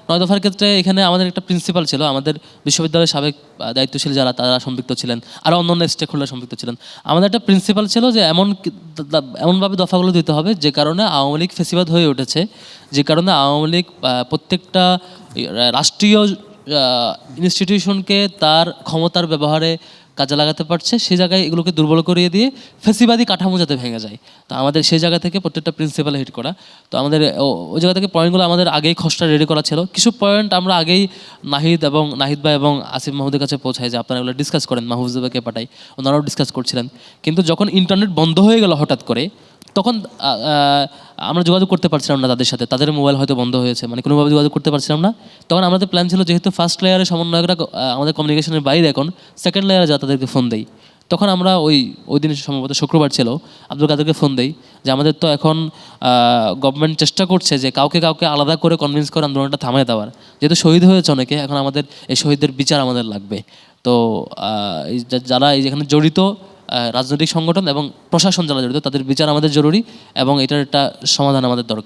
9 দফার ক্ষেত্রে এখানে আমাদের একটা প্রিন্সিপাল ছিল, আমাদের বিশ্ববিদ্যালয়ের সাবেক দায়িত্বশীল যারা তারা সম্পৃক্ত ছিলেন, আরও অন্যান্য স্টেক হোল্ডার সম্পৃক্ত ছিলেন। আমাদের একটা প্রিন্সিপাল ছিল যে এমনভাবে দফাগুলো দিতে হবে যে কারণে আওয়ামী লীগ ফেসিবাদ হয়ে উঠেছে, যে কারণে আওয়ামী লীগ প্রত্যেকটা রাষ্ট্রীয় ইনস্টিটিউশনকে তার ক্ষমতার ব্যবহারে কাজে লাগাতে পারছে, সেই জায়গায় এগুলোকে দুর্বল করিয়ে দিয়ে ফেসিবাদী কাঠামো যাতে ভেঙে যায়। তো আমাদের সেই জায়গা থেকে প্রত্যেকটা প্রিন্সিপাল হিট করা। তো আমাদের ওই জায়গা থেকে পয়েন্টগুলো আমাদের আগেই খসড়া রেডি করা ছিল। কিছু পয়েন্ট আমরা আগেই নাহিদ ভাই এবং আসিফ মাহমুদের কাছে পৌঁছাই যে আপনারা এগুলো ডিসকাস করেন, মাহফুজুরকে পাঠাই, ওনারাও ডিসকাস করছিলেন। কিন্তু যখন ইন্টারনেট বন্ধ হয়ে গেল হঠাৎ করে, তখন আমরা যোগাযোগ করতে পারছিলাম না তাদের সাথে, তাদের মোবাইল হয়তো বন্ধ হয়েছে, মানে কোনোভাবে যোগাযোগ করতে পারছিলাম না। তখন আমাদের প্ল্যান ছিল যেহেতু ফার্স্ট লেয়ারের সমন্বয়করা আমাদের কমিউনিকেশনের বাইরে, এখন সেকেন্ড লেয়ারে যা তাদেরকে ফোন দেই। তখন আমরা ওই দিন সম্ভবত শুক্রবার ছিল, আব্দুল কাদেরকে ফোন দেই যে আমাদের তো এখন গভর্নমেন্ট চেষ্টা করছে যে কাউকে আলাদা করে কনভিন্স করে আন্দোলনটা থামায় দেওয়ার, যেহেতু শহীদ হয়েছে অনেকে, এখন আমাদের এই শহীদদের বিচার আমাদের লাগবে। তো যারা যেখানে জড়িত রাজনৈতিক সংগঠন এবং প্রশাসন যারা জড়িত তাদের বিচার আমাদের জরুরি এবং এটার একটা সমাধান আমাদের দরকার।